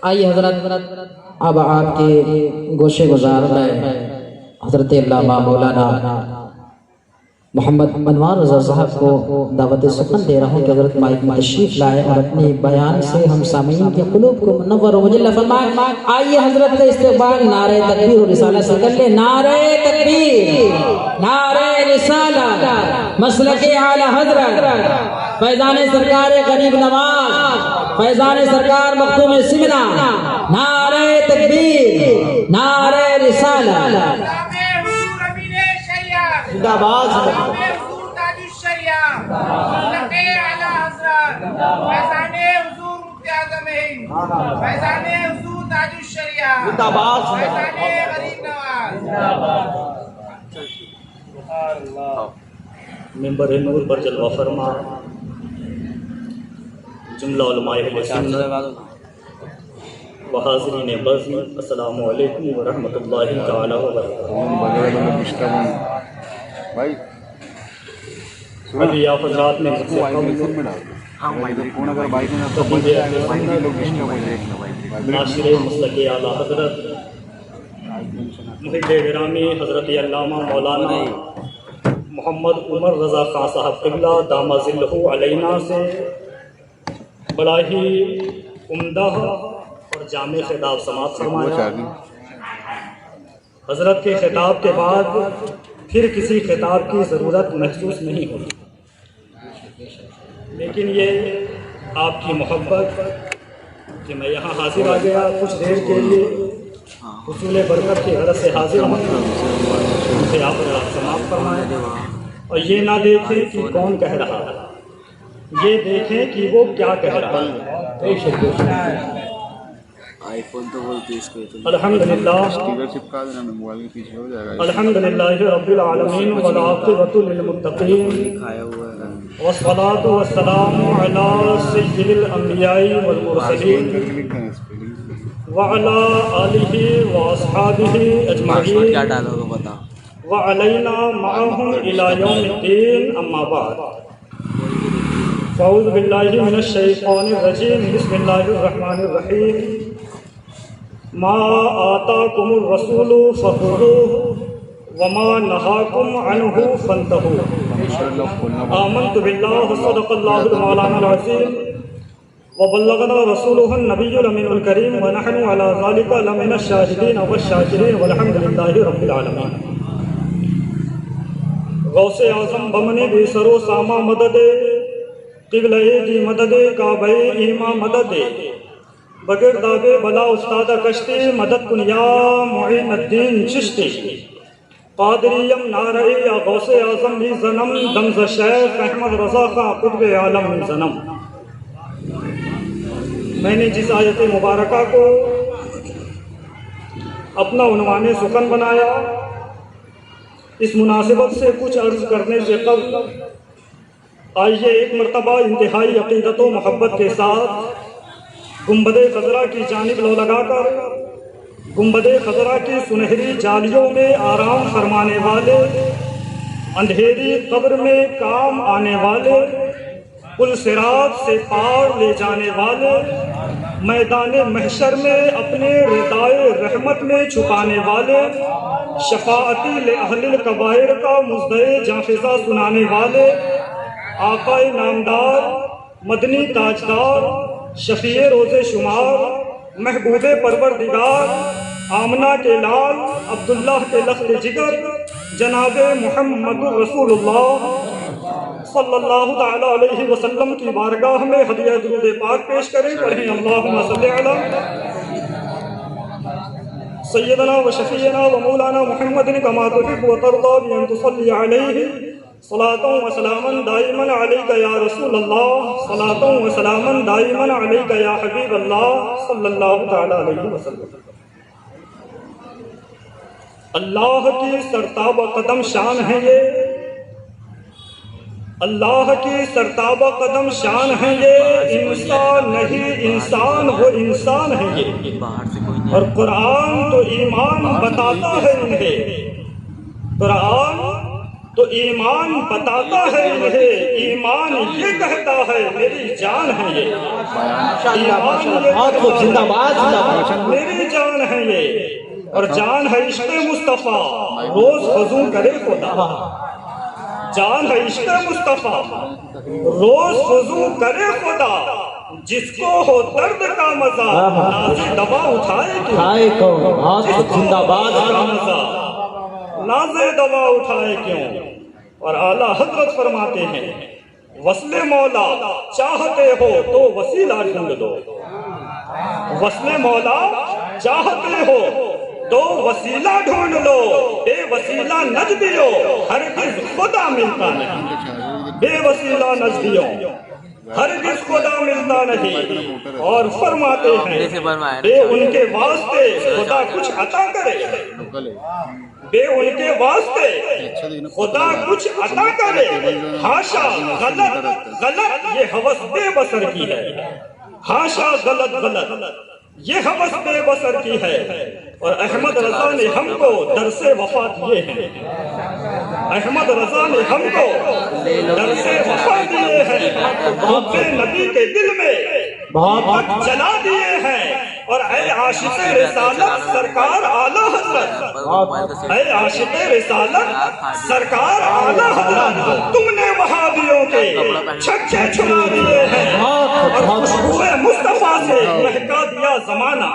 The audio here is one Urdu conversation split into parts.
آئیے حضرت اب آپ کے گوشے گزار میں حضرت علامہ مولانا محمد انوار رضا صاحب کو دعوت سخن دے رہا ہوں کہ حضرت مائک میں تشریف لائے اور اپنے بیان سے ہم سامعین کے قلوب کو منور و مجلہ فرمائے۔ آئیے حضرت کا استقبال نعرہ تکبیر و رسالہ سے کر لیں۔ نعرہ تکبیر، نعرہ رسالہ، مسلک اعلی حضرت فیضان سرکار غریب نواز، فیضان سرکار مختوم سمنا، نعرہ تکبیر، نعرہ رسالہ۔ زندہ باد ممبر نور پر جلوہ فرما جملہ علماء اہل سنت و حاضرین بزم، السلام علیکم ورحمۃ اللہ تعالی وبرکاتہ۔ ابھی آپ حضرات نے ناشر مسلک اعلیٰ حضرت محب گرامی حضرت علامہ مولانا محمد عمر رضا خان صاحب قبلہ دامہ ظلہ علینا سے بڑا ہی عمدہ اور جامع خطاب سماعت فرمایا۔ حضرت کے خطاب کے بعد پھر کسی خطاب کی ضرورت محسوس نہیں ہوتی، لیکن یہ آپ کی محبت کہ میں یہاں حاضر آ گیا کچھ دیر کے لیے حصول برکت کی غرض سے حاضر ہوں، ان سے آپ سماعت فرمائیں اور یہ نہ دیکھیں کہ کون کہہ رہا ہے، یہ دیکھیں کہ وہ کیا کہہ رہا ہے۔ الحمدللہ الحمدللہ رب العالمین والعاقبۃ للمتقین والصلاۃ والسلام علی سید الانبیاء والمرسلین وعلی آلہ واصحابہ اجمعین وعلینا معہم الی یوم الدین، اما بعد فاعوذ باللہ من الشیطان الرجیم، بسم اللہ الرحمن الرحیم۔ ما آتاکم الرسول فخذوہ وما نہاکم عنہ فانتہوا۔ آمنت باللہ صدق اللہ مولانا العظیم وبلغنا رسولہ النبی الامین الکریم ونحن علی ذلک لمن الشاہدین والشاکرین والحمد للہ رب العالمین۔ غوث اعظم بمن بے سر و سامہ مدد، قبلہ دی مدد، کعبہ ایمہ مدد، بغیر داغ بلا استاد کشتی، مدد کن یا معین الدین چشتی، قادریم نعرہ یا غوث اعظم بھی زنم، دمز شیخ احمد رضا خان قطب عالم بھی زنم۔ میں نے جس آیت مبارکہ کو اپنا عنوان سخن بنایا، اس مناسبت سے کچھ عرض کرنے سے قبل آئیے ایک مرتبہ انتہائی عقیدت و محبت کے ساتھ گنبد خضرا کی جانب لو لگا کر گنبد خضرا کی سنہری جالیوں میں آرام فرمانے والے، اندھیری قبر میں کام آنے والے، پل صراط سے پار لے جانے والے، میدان محشر میں اپنے ردائے رحمت میں چھپانے والے، شفاعتی لأہل الکبائر کا مزدے جانفزہ سنانے والے، آقا نامدار، مدنی تاجدار، شفیع روز شمار، محبوب پروردگار، آمنہ کے لال، عبداللہ کے لخت جگر، جناب محمد رسول اللہ صلی اللہ تعالیٰ علیہ وسلم کی بارگاہ میں ہدیہ درود پاک پیش کریں۔ پڑھیں اللہم صلی علی سیدنا و شفیعنا و مولانا محمد کما تحب و ترضى بأن تصلی علیہ صلاة و سلاما دائما علیک یا رسول اللہ، صلاة و سلاما دائما علیک یا حبیب اللہ صلی اللہ تعالیٰ علیہ وسلم۔ اللہ کی سرتاب قدم شان ہے یہ، اللہ کی سرتاب قدم شان ہے یہ، انسان نہیں انسان وہ انسان ہے یہ، اور قرآن تو ایمان بتاتا ہے انہیں، قرآن تو ایمان بتاتا ہے انہیں، ایمان یہ کہتا ہے میری جان ہے یہ، ایمان یہ کہتا ہے میری جان ہے یہ، اور جان ہے عشق مصطفیٰ روز وضو کرے خدا، جان ہے عشق مصطفیٰ روز وضو کرے خدا، جس کو ہو درد کا مزہ نازِ دوا اٹھائے کیوں، نازِ دوا اٹھائے کیوں۔ اور اعلیٰ حضرت فرماتے ہیں وصل مولا چاہتے ہو تو وسیلہ ڈھونڈ دو، وصل مولا چاہتے ہو تو وسیلہ ڈھونڈ لو، بے وسیلہ نجدیو ہرگز خدا ملتا نہیں، بے وسیلہ نجدیو ہرگز خدا ملتا نہیں۔ اور فرماتے ہیں بے ان کے واسطے خدا کچھ عطا کرے، بے ان کے واسطے خدا کچھ عطا کرے، ہاشا غلط غلط یہ ہوس بے بسر کی ہے، ہاشا غلط غلط یہ ہوس بے بسر کی ہے۔ اور احمد رضا نے ہم کو درس وفا دیے ہیں، احمد رضا نے ہم کو درس وفا دیے ہیں، محب نبی کے دل میں محبت جلا دیے ہیں۔ اور اے عاشق رسالت سرکار اعلیٰ حضرت، اے عاشق رسالت سرکار اعلیٰ حضرت، تم نے وہابیوں کے چھکے چھڑا دیے ہیں، اور خوشبو مصطفیٰ سے مہکا دیا زمانہ،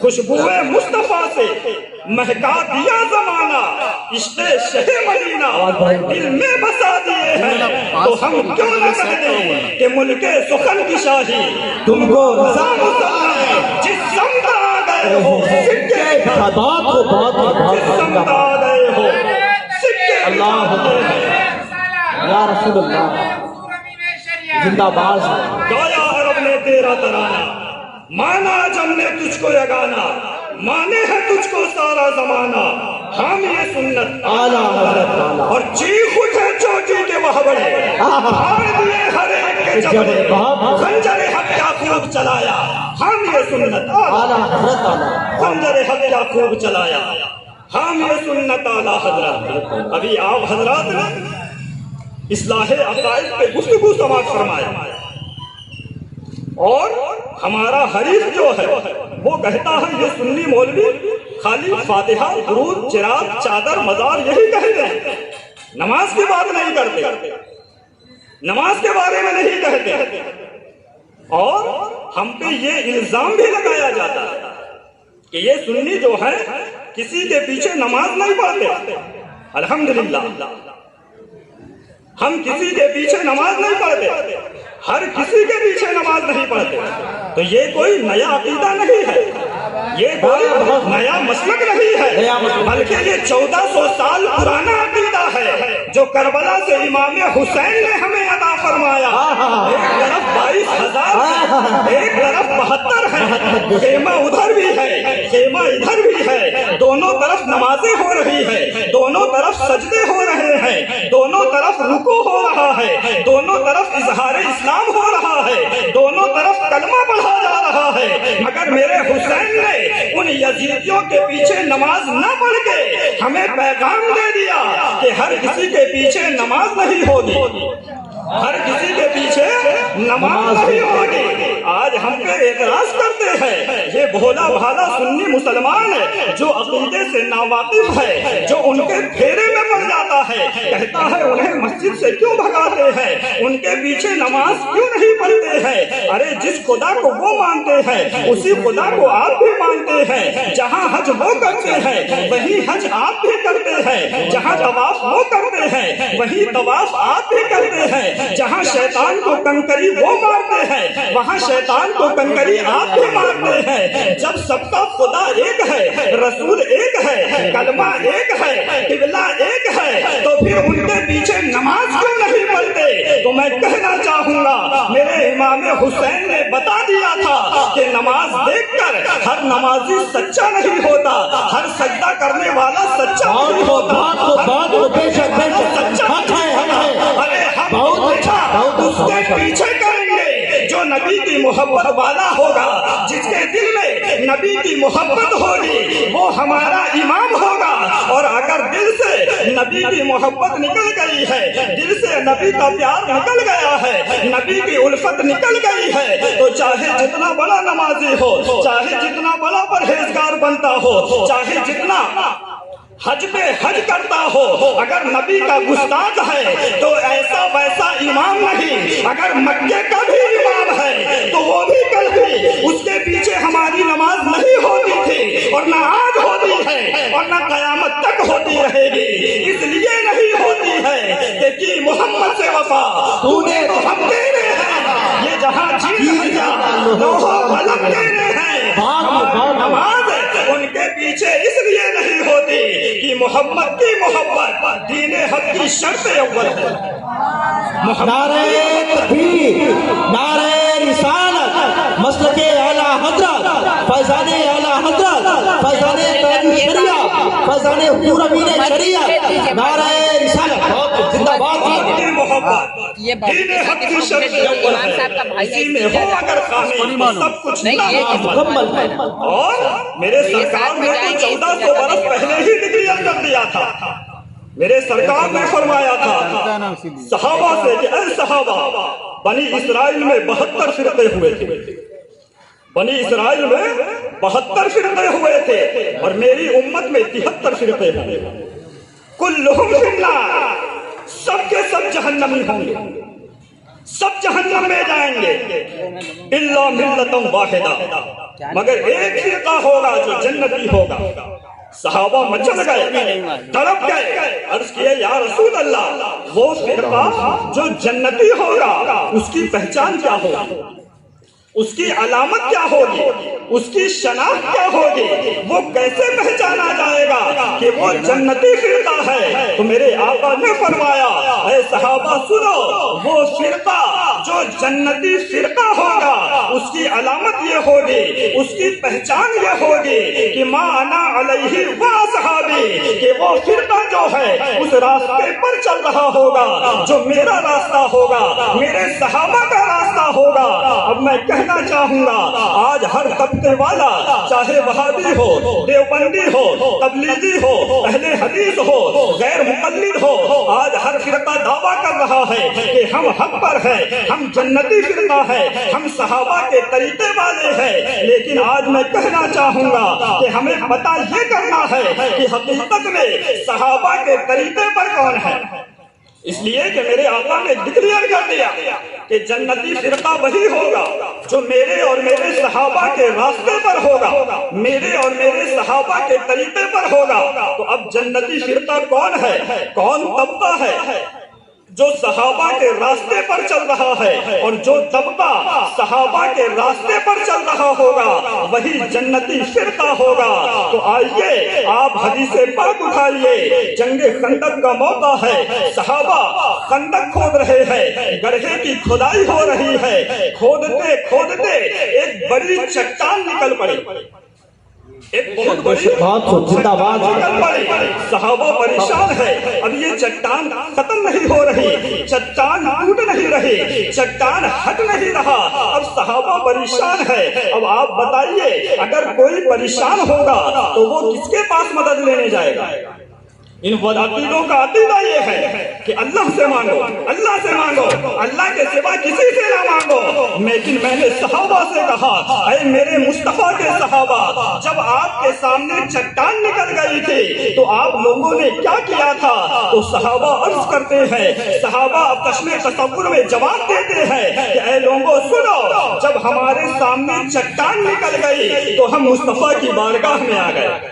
خوشبو مصطفیٰ سے مہکا دیا زمانہ، عشق شہ مدینہ دل میں بسا دیے ہیں، تو ہم کیوں نہ کہتے کہ ملک سخن کی شاہی تم کو رضا مسلم ہے، جس سمت آ گئے ہو سکے جس سمت آ گئے ہو سکے اللہ یا رسول اللہ زندہ باد۔ گایا عرب نے تیرا ترانہ، مانا جم نے تجھ کو یگانا، مانے ہے تجھ کو سارا زمانہ، حامی سنت اعلیٰ حضرت اور چیخ اٹھے چوٹی کے وہبڑے، پھاڑ دیے ہر ایک کے جبڑے، خنجر حق کیا خوب چلایا، حامی سنت اعلیٰ حضرت، خنجر حق کیا خوب چلایا، حامی سنت اعلیٰ حضرت۔ ابھی آپ حضرات نے اصلاح عقائد پہ گفتگو سماعت فرمایا، اور ہمارا حریف جو ہے وہ کہتا ہے یہ سنی مولوی خالی فاتحہ درود چراغ چادر مزار یہی کہتے ہیں، نماز کی بات نہیں کرتے، نماز کے بارے میں نہیں کہتے، اور ہم پہ یہ الزام بھی لگایا جاتا ہے کہ یہ سنی جو ہے کسی کے پیچھے نماز نہیں پڑھتے۔ الحمدللہ ہم کسی کے پیچھے نماز نہیں پڑھتے، ہر کسی کے پیچھے نماز نہیں پڑھتے، تو یہ کوئی نیا عقیدہ نہیں ہے، یہ کوئی نیا مسلک نہیں ہے، بلکہ یہ 1400 سال پرانا عقیدہ ہے جو کربلا سے امام حسین نے ہمیں عطا فرمایا۔ ایک طرف 22,000 ایک طرف 72 ہے، خیمہ ادھر بھی ہے خیمہ ادھر بھی ہے، دونوں طرف نمازیں ہو رہی ہے، دونوں طرف سجدے ہو رہے ہیں، دونوں طرف رکوع ہو رہا ہے، دونوں طرف اظہار اسلام ہو رہا ہے، دونوں طرف کلمہ پڑھا جا رہا ہے، مگر میرے حسین نے ان یزیدیوں کے پیچھے نماز نہ پڑھ کے ہمیں پیغام دے دیا کہ ہر کسی کے پیچھے نماز نہیں ہوگی، ہر کسی کے پیچھے نماز نہیں ہوگی۔ آج ہم پہ اعتراض کرتے ہیں یہ بھولا بھالا سنی مسلمان جو عقیدے سے ناواقف ہے، جو ان کے پھیرے میں پڑ جاتا ہے، کہتا ہے انہیں مسجد سے کیوں بھگاتے ہیں، ان کے پیچھے نماز کیوں نہیں پڑھتے ہیں۔ ارے جس خدا کو وہ مانتے ہیں اسی خدا کو آپ بھی مانتے ہیں، جہاں حج وہ کرتے ہیں وہی حج آپ بھی کرتے ہیں، جہاں طواف وہ کرتے ہیں وہی طواف آپ بھی کرتے ہیں، جہاں شیطان کو کنکری وہ مارتے ہیں وہاں شیطان کو کنکری آپ بھی مارتے ہیں۔ جب سب کا خدا ایک ہے، رسول ایک ہے، کلمہ ایک ہے، قبلہ ایک ہے، تو پھر ان کے پیچھے نماز کیوں نہیں پڑھتے؟ تو میں کہنا چاہوں گا میرے امام حسین نے بتا دیا تھا کہ نماز دیکھ کر ہر نمازی سچا نہیں ہوتا، ہر سجدہ کرنے والا سچا نہیں ہوتا، اس کے پیچھے کریں گے جو نبی کی محبت والا ہوگا، جس کے دل میں نبی کی محبت ہوگی وہ ہمارا امام ہوگا، اور اگر دل سے نبی کی محبت نکل گئی ہے، دل سے نبی کا پیار نکل گیا ہے، نبی کی الفت نکل گئی ہے، تو چاہے جتنا بڑا نمازی ہو، چاہے جتنا بڑا پرہیزگار بنتا ہو، چاہے جتنا حج پہ حج کرتا ہو، اگر نبی کا گستاخ ہے تو ایسا ویسا امام نہیں، اگر مکے کا بھی امام ہے تو وہ بھی کل بھی اس کے پیچھے ہماری نماز نہیں ہوتی تھی، اور نہ آج ہوتی ہے اور نہ قیامت تک ہوتی رہے گی۔ اس لیے نہیں ہوتی ہے کہ کی محمد سے وفا تو نے تو ہم تیرے ہیں، یہ جہاں جیت بھیا لوہو قلم تیرے ہیں۔ نماز ان کے پیچھے اس لیے نہیں ہوتی کہ محمد کی محبت دین حق کی شرط اول ہے۔ نعرہ تکبیر، نعرہ رسالت، مسلک اعلی حضرت، فیضان اعلی حضرت، فیضان تاج شریعت، فیضان حضور امین شریعت، نعرہ رسالت زندہ باد۔ محبت دین حق کی شرط اول ہے، اسی میں ہو اگر خامی تو سب کچھ مکمل ہے۔ اور میرے سرکار نے تو 1400 برس پہلے ہی ڈکلیئر کر دیا تھا، میرے سرکار نے فرمایا تھا صحابہ سے کہ اے صحابہ، بنی اسرائیل میں 72 فرقے ہوئے تھے، بنی اسرائیل میں 72 فرقے ہوئے تھے، اور میری امت میں 73 فرقے ہوئے، کلہم فی النار، سب کے سب جہنمی ہوں گے، سب جہنم میں جائیں گے، الا ملۃ واحدہ، مگر ایک فرقہ ہوگا جو جنتی ہوگا۔ صحابہ مچل گئے، تڑپ گئے، عرض کیے یا رسول اللہ وہ فرقہ جو جنتی ہوگا اس کی پہچان کیا ہوگی، اس کی علامت کیا ہوگی، اس کی شناخت کیا ہوگی، وہ کیسے پہچانا جائے گا کہ وہ جنتی فرقہ ہے؟ تو میرے آقا نے فرمایا اے صحابہ سنو، وہ فرقہ جو جنتی فرقہ ہوگا اس کی علامت یہ ہوگی، اس کی پہچان یہ ہوگی کہ ما انا علیہ و اصحابی، کہ وہ فرقہ جو ہے اس راستے پر چل رہا ہوگا جو میرا راستہ ہوگا، میرے صحابہ کا راستہ ہوگا۔ اب میں کہنا چاہوں گا آج ہر طبقے والا، چاہے وہابی ہو، دیوبندی ہو، تبلیغی ہو، اہل حدیث ہو، غیر مقلد ہو، آج ہر فرقہ دعویٰ کر رہا ہے کہ ہم حق پر ہیں، ہم جنتی فرقہ ہے، ہم صحابہ کے طریقے والے ہیں، لیکن آج میں کہنا چاہوں گا کہ ہمیں پتہ یہ کرنا ہے کہ حقیقت میں صحابہ کے طریقے پر کون ہے۔ اس لیے کہ میرے آقا نے ڈکلیئر کر دیا کہ جنتی فرقہ وہی ہوگا جو میرے اور میرے صحابہ کے راستے پر ہوگا، میرے اور میرے صحابہ کے طریقے پر ہوگا۔ تو اب جنتی فرقہ کون ہے، کون طبقہ ہے جو صحابہ کے راستے پر چل رہا ہے، اور جو طبقہ صحابہ کے راستے پر چل رہا ہوگا وہی جنتی فرقہ ہوگا۔ تو آئیے آپ حدیث پاک اٹھائیے، جنگ خندق کا موقع ہے، صحابہ خندق کھود رہے ہیں، گڑھے کی کھدائی ہو رہی ہے، کھودتے کھودتے ایک بڑی چٹان نکل پڑی، ایک بہت بڑی چٹان نکل پڑی، صحابہ پریشان ہے، اب یہ چٹان ختم نہیں ہو رہی، چٹان ٹوٹ نہیں رہی، چٹان ہٹ نہیں رہا، اب صحابہ پریشان ہے۔ اب آپ بتائیے اگر کوئی پریشان ہوگا تو وہ کس کے پاس مدد لینے جائے گا؟ ان عقیدوں کا عقیدہ یہ ہے کہ اللہ سے مانگو، اللہ سے مانگو، اللہ کے سوا کسی سے نہ مانگو۔ لیکن میں نے صحابہ سے کہا اے میرے مصطفیٰ کے صحابہ، جب آپ کے سامنے چٹان نکل گئی تھی تو آپ لوگوں نے کیا کیا تھا؟ تو صحابہ عرض کرتے ہیں، صحابہ چشم تصور میں جواب دیتے ہیں کہ اے لوگوں سنو، جب ہمارے سامنے چٹان نکل گئی تو ہم مصطفیٰ کی بارگاہ میں آ گئے،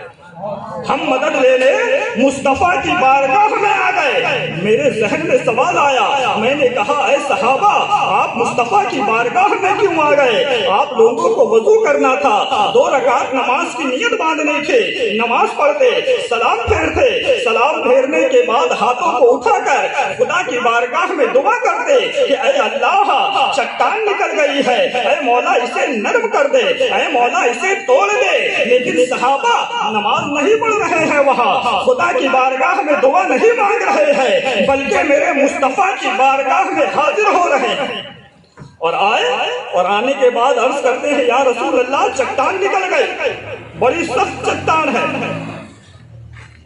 ہم مدد لینے مصطفیٰ کی بارگاہ میں آ گئے۔ میرے ذہن میں سوال آیا، میں نے کہا اے صحابہ آپ مصطفیٰ کی بارگاہ میں کیوں آ گئے؟ آپ لوگوں کو وضو کرنا تھا، 2 رکعت نماز کی نیت باندھنی تھی، نماز پڑھتے، سلام پھیرتے، سلام پھیرنے کے بعد ہاتھوں کو اٹھا کر خدا کی بارگاہ میں دعا کرتے کہ اے اللہ چٹان نکل گئی ہے، اے مولا اسے نرم کر دے، اے مولا اسے توڑ دے۔ لیکن صحابہ نماز نہیں پڑھ رہے ہیں، وہاں خدا کی بارگاہ میں دعا نہیں مانگ رہے ہیں، بلکہ میرے مصطفیٰ کی بارگاہ میں حاضر ہو رہے ہیں۔ اور آئے، اور آنے کے بعد عرض کرتے ہیں یا رسول اللہ چٹان نکل گئی، بڑی سخت چٹان ہے۔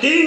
3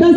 10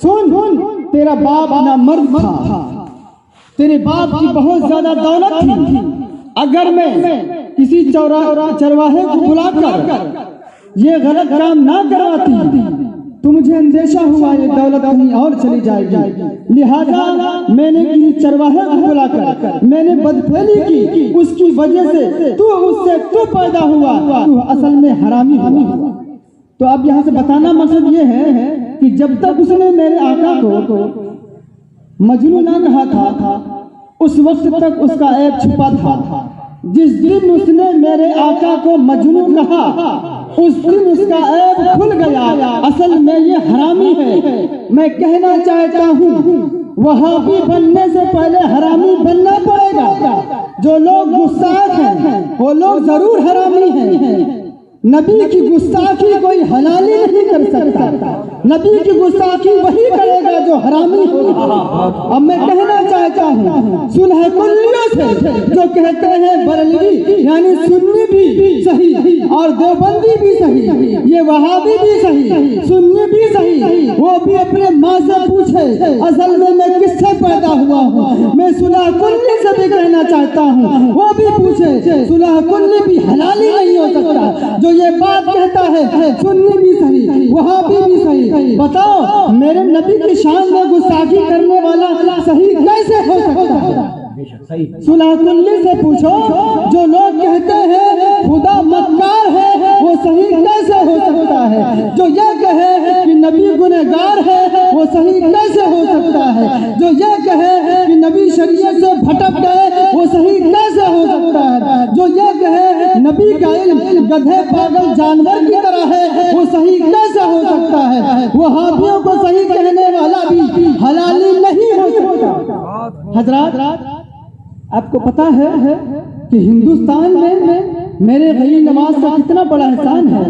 سن تیرا باپ نہ مرد تھا، تیرے باپ کی بہت زیادہ دولت تھی، اگر میں کسی چرواہے کو بلا کر یہ غلط کام نہ کرواتی تو مجھے اندیشہ ہوا یہ دولت کہیں اور چلی جائے گی، لہذا میں نے کسی چرواہے کو بلا کر میں نے بدفعلی کی، اس کی وجہ سے تو پیدا ہوا، تو اصل میں حرامی ہوا۔ تو اب یہاں سے بتانا مقصد یہ ہے کہ جب تک اس نے میرے آقا کو مجنون نہ کہا تھا اس وقت تک اس کا عیب چھپا تھا، جس دن اس نے میرے آقا کو مجنون کہا اس دن اس کا عیب کھل گیا، اصل میں یہ حرامی ہے۔ میں کہنا چاہتا ہوں وہابی بننے سے پہلے حرامی بننا پڑے گا، جو لوگ گستاخ ہیں وہ لوگ ضرور حرامی ہیں۔ نبی کی گستاخی کوئی حلالی نہیں کر سکتا، نبی کی گستاخی وہی کرے گا جو حرامی ہوگا۔ اب میں کہنا چاہتا ہوں صلح کلیوں سے جو کہتے ہیں بریلوی یعنی سنی بھی صحیح اور دیوبندی بھی صحیح، یہ وہابی بھی صحیح، سنی بھی صحیح، وہ بھی اپنے ماں سے پوچھے اصل میں کس سے پیدا ہوا ہوں۔ میں صلح کلی سے بھی کہنا چاہتا ہوں وہ بھی پوچھے، صلح کلی بھی حلالی نہیں ہو سکتا۔ جو یہ بات کہتا ہے سنی بھی صحیح وہابی بھی صحیح، بتاؤ میرے نبی کی شان میں گستاخی کرنے والا صحیح کیسے ہو سکتا ہے؟ صلح کلی سے پوچھو، جو لوگ کہتے ہیں خدا مکار ہے وہ صحیح کیسے ہو سکتا ہے؟ جو یہ کہے کہ نبی گنہگار ہے وہ صحیح کیسے ہو سکتا ہے؟ جو یہ کہے کہ نبی شریعت سے بھٹک گئے وہ صحیح کیسے ہو سکتا ہے؟ جو یہ کہے نبی کا علم گدھے پاگل جانور کی طرح ہے وہ صحیح کیسے ہو سکتا ہے؟ وہابیوں کو صحیح کہنے والا بھی حلالی نہیں ہو سکتا۔ حضرات آپ کو پتا ہے کہ ہندوستان میں میرے غیر نواز کا کتنا بڑا احسان ہے،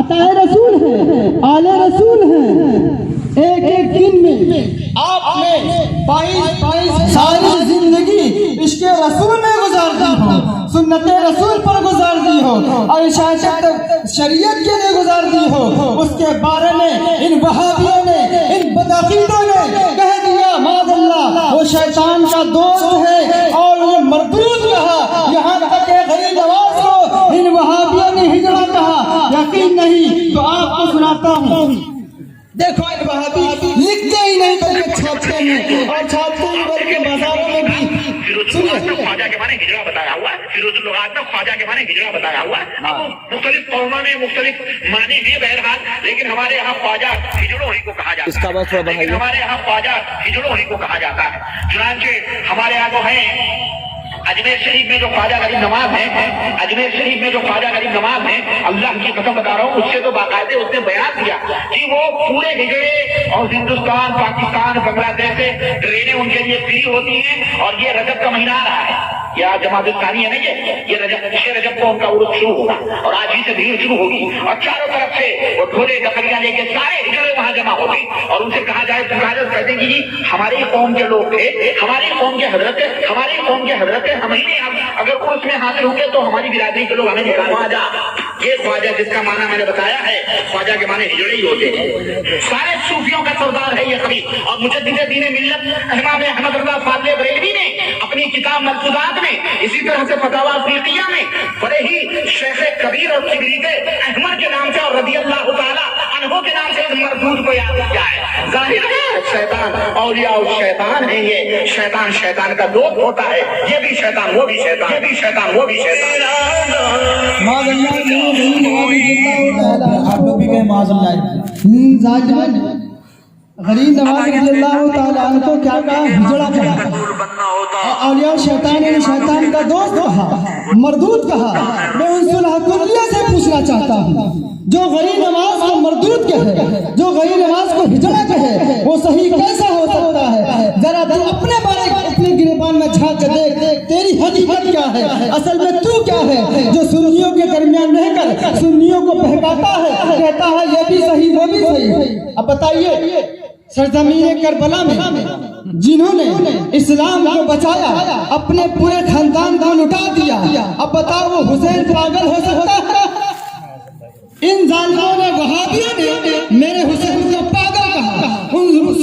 عطائے رسول ہے، آل رسول ہے۔ ایک دن میں آپ نے 22 ساری زندگی عشق رسول میں گزار دی ہو، سنت رسول پر گزار دی ہو اور شریعت کے لیے گزار دی ہو، اس کے بارے میں ان وہابیوں نے ان بدعقیدوں نے کہہ دیا معاذ اللہ وہ شیطان کا دوست ہے اور وہ مردود کہا، یہاں تک کہ غیر نواز کو ان وہابیوں نے ہجڑا کہا۔ یقین نہیں تو آپ کو سناتا ہوں، دیکھو ان وہابی لکھتے ہی نہیں بلکہ چھاپتے ہیں اور چھاپتے ہی بلکہ بازاروں میں بھی۔ خواجہ کے معنی ہجرا بتایا ہوا ہے، فیروز اللغات میں خواجہ کے معنی ہجرا بتایا ہوا ہے۔ اب مختلف قوموں میں مختلف معنی ہیں بہرحال، لیکن ہمارے یہاں خواجہ ہجڑوں ہی کو کہا جاتا ہے، اس کا بات تھوڑا بڑھائیے، ہمارے یہاں خواجہ ہجڑوں ہی کو کہا جاتا ہے۔ چنانچہ ہمارے یہاں تو ہیں اجمیر شریف میں جو خواجہ غریب نواز ہیں، اجمیر شریف میں جو خواجہ غریب نواز ہیں، اللہ کی قسم بتا رہا ہوں اس سے تو باقاعدہ اس نے بیان کیا کہ وہ پورے ہجڑے اور ہندوستان پاکستان بنگلہ دیش سے ٹرینیں ان کے لیے فری ہوتی ہیں، اور یہ رجب کا مہینہ آ رہا ہے، یا جماعت ثانی ہے نہیں، یہ رجب 6 رجب کو ان کا عروج شروع ہوگا اور آج ہی سے بھیڑ شروع ہوگی، اور چاروں طرف سے وہ ڈھولے ڈکریاں لے کے سارے ہجڑے وہاں جمع ہوتے ہیں، اور ان سے کہا جائے کہتے ہیں کہ ہماری قوم کے لوگ تھے، ہماری قوم کے حضرت، ہماری قوم کے حضرت اگر اس میں حاصل ہوں گے تو ہماری برادری کے لوگ ہمیں نکال خواجہ، یہ خواجہ جس کا معنی میں نے بتایا ہے، خواجہ کے معنی ہجڑے ہی ہوتے ہیں، سارے صوفیوں کا سردار ہے یہ کبھی۔ اور مجدد دین ملت امام احمد رضا فاضل بریلوی نے اپنی کتاب ملفوظات میں، اسی طرح سے فتاوی افریقیہ میں بڑے ہی شیخ کبیر اور کبریت احمد کے نام سے اور رضی اللہ تعالی عنہ کے نام سے اس مردود کو یاد کیا ہے۔ ظاہر ہے شیطان اولیاء الشیطان ہے، یہ شیطان شیطان کا دوست ہوتا ہے، یہ بھی شیطان وہ بھی شیطان، یہ بھی شیطان وہ بھی شیطان۔ آپ لوگ بھی کہیں معاذ اللہ۔ غریب نواز رضی اللہ تعالیٰ عنہ کو کیا کہا؟ ہجڑا کہا، اولیاء شیطان یعنی شیطان کا دوست کہا، مردود کہا۔ میں ان صلح کلیہ سے پوچھنا چاہتا ہوں، جو غریب نواز کو مردود کہے، جو غریب نواز کو ہجڑا کہے، وہ صحیح کیسا ہو سکتا ہے؟ ذرا تو اپنے بارے اپنے گریبان میں جھانک کے دیکھ، تیری حقیقت کیا ہے؟ اصل میں تو کیا ہے جو سنیوں کے درمیان رہ کر سنیوں کو بہکاتا ہے، کہتا ہے یہ بھی صحیح وہ بھی صحیح؟ اب بتائیے سرزمین کربلا میں جنہوں نے اسلام کو بچایا اپنے پورے خاندان کو لٹا دیا، اب بتاؤ وہ حسین پاگل ہو سکتا ہے؟ ان ظالموں نے وہابیوں نے میرے حسین کو پاگل کہا، ان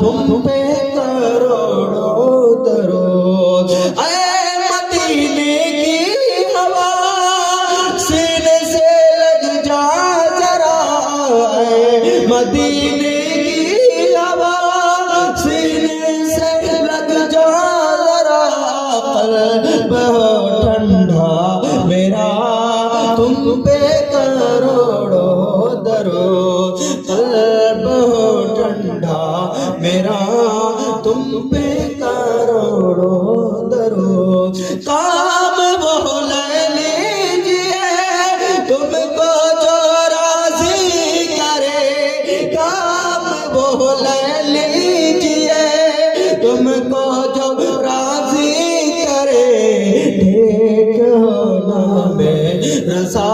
تم پہ کروڑوں درود اے مدینے کی ہوا سینے سے لگ جا ذرا اے مدینے کی ہوا سینے سے لگ جا ذرا قلب ہو ٹھنڈا میرا تم پہ کروڑوں درود قلب ہو ٹھنڈا میرا تم پہ کروڑوں درود کام وہ لے لیجئے تم کو جو راضی کرے کام وہ لے لیجئے تم کو جو راضی کرے ٹھیک ہونا میں رضا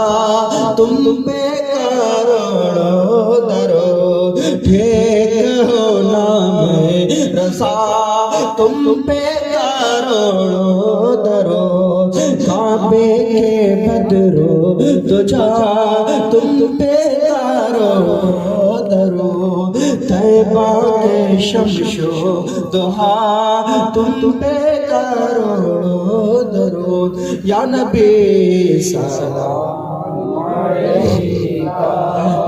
تم پہ کروڑوں درود ٹھیک ہونا میں رضا تم پہ کروڑوں درود کعبے کے بدرو تجھا تم پہ کروڑوں درود طیبہ کے شمس و ضحیٰ تم پہ کروڑوں درود یا نبی سلام علیکہ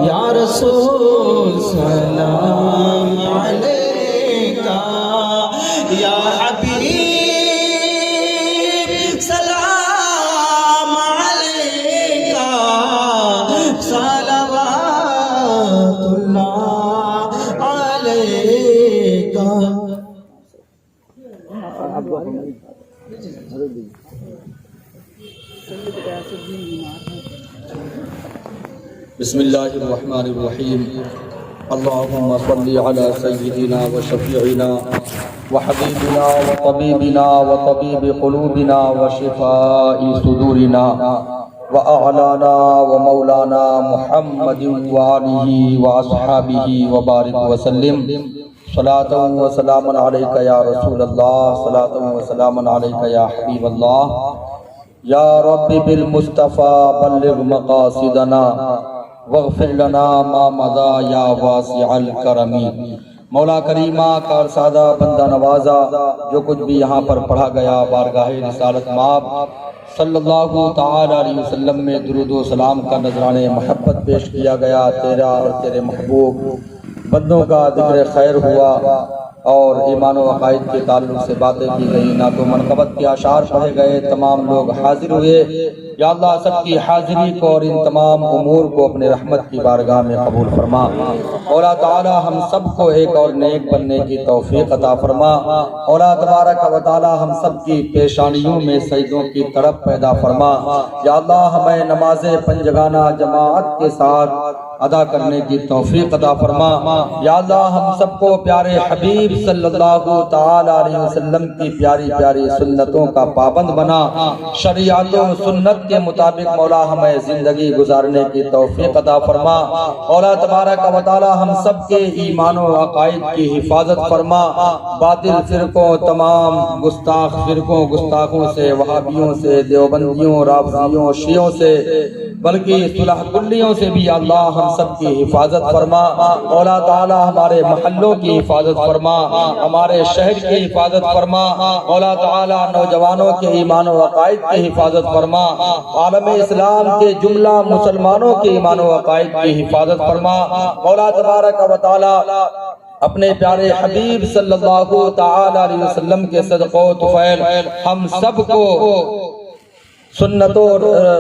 یا رسول سلام علیکہ یا حبیب سلام علیکہ صلوات اللہ علیکہ بسم اللہ الرحمن الرحیم اللہم صلی علی سیدنا و شفیعنا و حبیبنا و طبیبنا و طبیب قلوبنا و شفاء صدورنا و اعلانا و مولانا محمد و آلہ و اصحابہ و بارک وسلم صلاة و سلام علیکہ یا رسول اللہ صلاة و سلام علیکہ یا حبیب اللہ یا رب بالمصطفیٰ بلغ مقاصدنا واغفر لنا ما مضى یا واسع الکرم مولا کریمہ کار سادہ بندہ نوازا جو کچھ بھی یہاں پر پڑھا گیا بارگاہ رسالت مآب صلی اللہ تعالی علیہ وسلم میں درود و سلام کا نذرانِ محبت پیش کیا گیا تیرا اور تیرے محبوب بندوں کا ذکر خیر ہوا اور ایمان و عقائد کے تعلق سے باتیں کی گئی نعت و منقبت کے اشعار پڑھے گئے تمام لوگ حاضر ہوئے یا اللہ سب کی حاضری کو اور ان تمام امور کو اپنے رحمت کی بارگاہ میں قبول فرما مولا تعالی ہم سب کو ایک اور نیک بننے کی توفیق عطا فرما مولا تبارک و تعالی ہم سب کی پیشانیوں میں سجدوں کی تڑپ پیدا فرما یا اللہ ہمیں نماز پنجگانہ جماعت کے ساتھ ادا کرنے کی توفیق عطا فرما یا اللہ ہم سب کو پیارے حبیب صلی اللہ تعالی علیہ وسلم کی پیاری پیاری سنتوں کا پابند بنا شریعت و سنت کے مطابق مولا ہمیں زندگی گزارنے کی توفیق عطا فرما مولا تبارک و تعالی ہم سب کے ایمان و عقائد کی حفاظت فرما باطل فرقوں تمام گستاخ فرقوں گستاخوں سے وہابیوں سے دیوبندیوں رافضیوں شیعوں سے بلکہ صلح کلیوں سے بھی اللہ ہم سب کی حفاظت فرما مولا تعالی ہمارے محلوں کی حفاظت فرما ہمارے شہر کی حفاظت فرما مولا تعالی نوجوانوں کے ایمان و عقائد کی حفاظت فرما عالم اسلام کے جملہ مسلمانوں کے ایمان و عقائد کی حفاظت فرما مولا تبارک و تعالی اپنے پیارے حبیب صلی اللہ تعالی علیہ وسلم کے صدقہ و طفیل ہم سب کو سنت و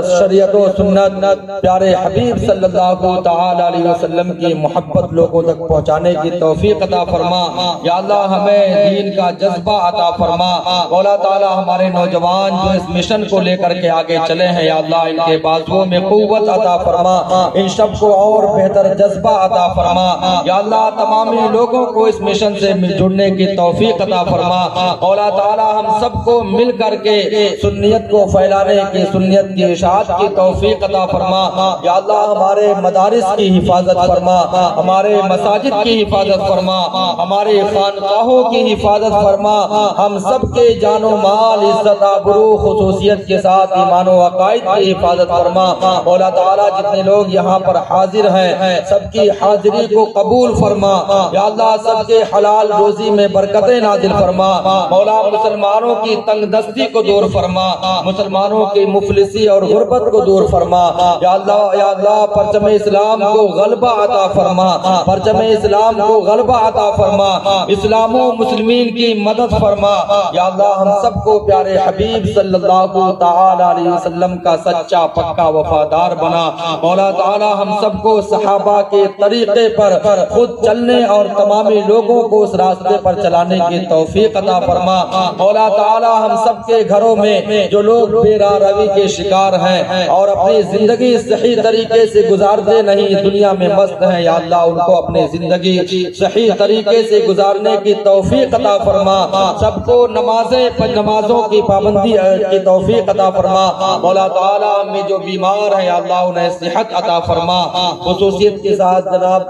شریعت و سنت پیارے حبیب صلی اللہ تعالی علیہ وسلم کی محبت لوگوں تک پہنچانے کی توفیق عطا فرما یا اللہ ہمیں دین کا جذبہ عطا فرما مولا تعالی ہمارے نوجوان جو اس مشن کو لے کر کے آگے چلے ہیں یا اللہ ان کے بازوؤں میں قوت عطا فرما ان سب کو اور بہتر جذبہ عطا فرما یا اللہ تمامی لوگوں کو اس مشن سے جڑنے کی توفیق عطا فرما مولا تعالی ہم سب کو مل کر کے سنیت کو پھیلانے کی سنت کی اشاعت کی توفیق عطا فرما یا اللہ ہمارے مدارس کی حفاظت فرما ہمارے مساجد کی حفاظت فرما ہمارے خانقاہوں کی حفاظت فرما ہم سب کے جان و مال عزت آبرو خصوصیت کے ساتھ ایمان و عقائد کی حفاظت فرما مولا تعالیٰ جتنے لوگ یہاں پر حاضر ہیں سب کی حاضری کو قبول فرما یا اللہ سب کے حلال روزی میں برکتیں نازل فرما مولا مسلمانوں کی تنگ دستی کو دور فرما مسلمانوں کی مفلسی اور غربت کو دور فرما یا اللہ پرچم اسلام کو غلبہ عطا فرما پرچم اسلام کو غلبہ عطا فرما اسلام و مسلمین کی مدد فرما یا اللہ ہم سب کو پیارے حبیب صلی اللہ تعالی علیہ وسلم کا سچا پکا وفادار بنا مولا تعالی ہم سب کو صحابہ کے طریقے پر خود چلنے اور تمام لوگوں کو اس راستے پر چلانے کی توفیق عطا فرما مولا تعالی ہم سب کے گھروں میں جو لوگ بے راہ روی کے شکار ہیں اور اپنی زندگی صحیح طریقے سے گزارتے نہیں دنیا میں مست ہیں یا اللہ ان کو اپنی زندگی صحیح طریقے سے گزارنے کی توفیق عطا فرما سب کو نمازوں کی پابندی کی توفیق عطا فرما مولا تعالی میں جو بیمار ہیں یا اللہ انہیں صحت عطا فرما خصوصیت کے ساتھ جناب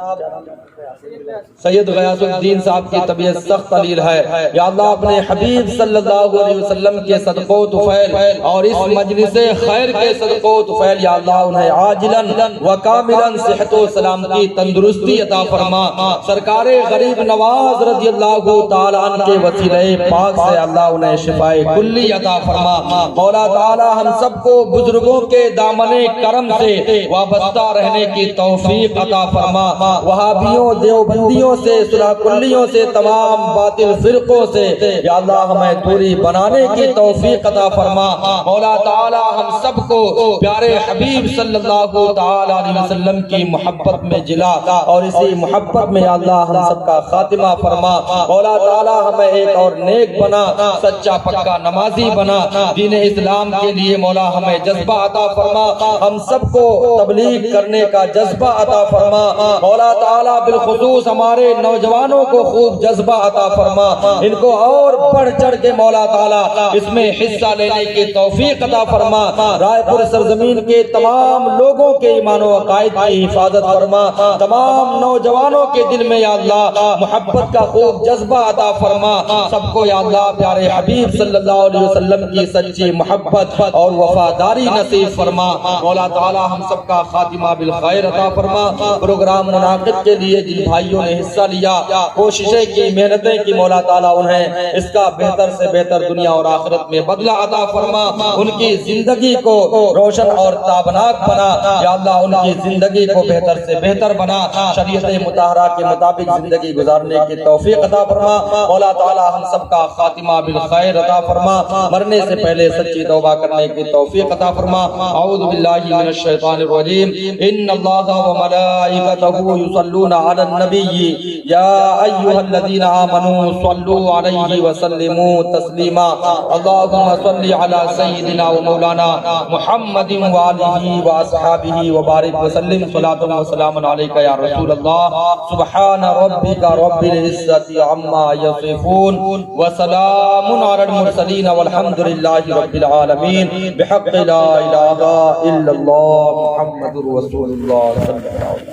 سید غیاث الدین صاحب کی طبیعت سخت قلیل ہے یا اللہ اپنے حبیب صلی اللہ علیہ وسلم کے صدقہ و طفیل اور اس مجلس خیر کے صدقہ و طفیل یا اللہ انہیں عاجلاً و کاملاً صحت و سلامتی تندرستی عطا فرما سرکار غریب نواز رضی اللہ تعالی عنہ کے وسیلہ پاک سے اللہ انہیں شفاء کلی عطا فرما مولا تعالی ہم سب کو بزرگوں کے دامن کرم سے وابستہ رہنے کی توفیق عطا فرما وہابیوں دیوبندیوں سے صلح کلیوں سے تمام باطل فرقوں سے یا اللہ ہمیں دوری بنانے کی توفیق عطا فرما مولا تعالی ہم سب کو پیارے حبیب صلی اللہ تعالی علیہ وسلم کی محبت میں جلا اور اسی محبت میں یا اللہ ہم سب کا خاتمہ فرما مولا تعالی ہمیں ایک اور نیک بنا سچا پکا نمازی بنا دین اسلام کے لیے مولا ہمیں جذبہ عطا فرما ہم سب کو تبلیغ کرنے کا جذبہ عطا فرما مولا تعالی بالخصوص ہمارے نوجوانوں کو خوب جذبہ عطا فرما ان کو اور بڑھ چڑھ کے مولا تعالی اس میں حصہ لینے کی توفیق عطا فرما رائے پور سرزمین کے تمام لوگوں کے ایمان و عقائد کی حفاظت فرما تمام نوجوانوں کے دل میں یا اللہ محبت کا خوب جذبہ عطا فرما سب کو یا اللہ پیارے حبیب صلی اللہ علیہ وسلم کی سچی محبت اور وفاداری نصیب فرما مولا تعالی ہم سب کا خاتمہ بالخیر عطا فرما پروگرام منعقد کے لیے جن بھائیوں نے حصہ لیا کوششیں کی محنتیں کی مولا تعالیٰ انہیں اس کا بہتر سے بہتر دنیا اور آخرت میں بدلہ عطا فرما ان کی زندگی کو روشن اور تابناک بنا یا اللہ ان کی زندگی کو بہتر سے بہتر بنا شریعت مطہرہ کے مطابق زندگی گزارنے کی توفیق عطا فرما مولا تعالیٰ ہم سب کا خاتمہ بالخیر عطا فرما مرنے سے پہلے سچی توبہ کرنے کی توفیق عطا فرما اعوذ باللہ من الشیطان الرجیم ان اللہ و ملائکتہ یصلون علی النبی یا ایھا الذین آمنوا صلوا علیہ وسلموا تسلیما اللہم صل علی سیدنا و مولانا محمد وآلہ واصحابہ وبارک وسلم صلاۃ و سلام علیک یا رسول اللہ سبحان ربک رب العزت عما یصفون وسلام علی المرسلین والحمد للہ رب العالمین بحق لا الہ الا اللہ محمد رسول اللہ صلی اللہ علیہ وسلم.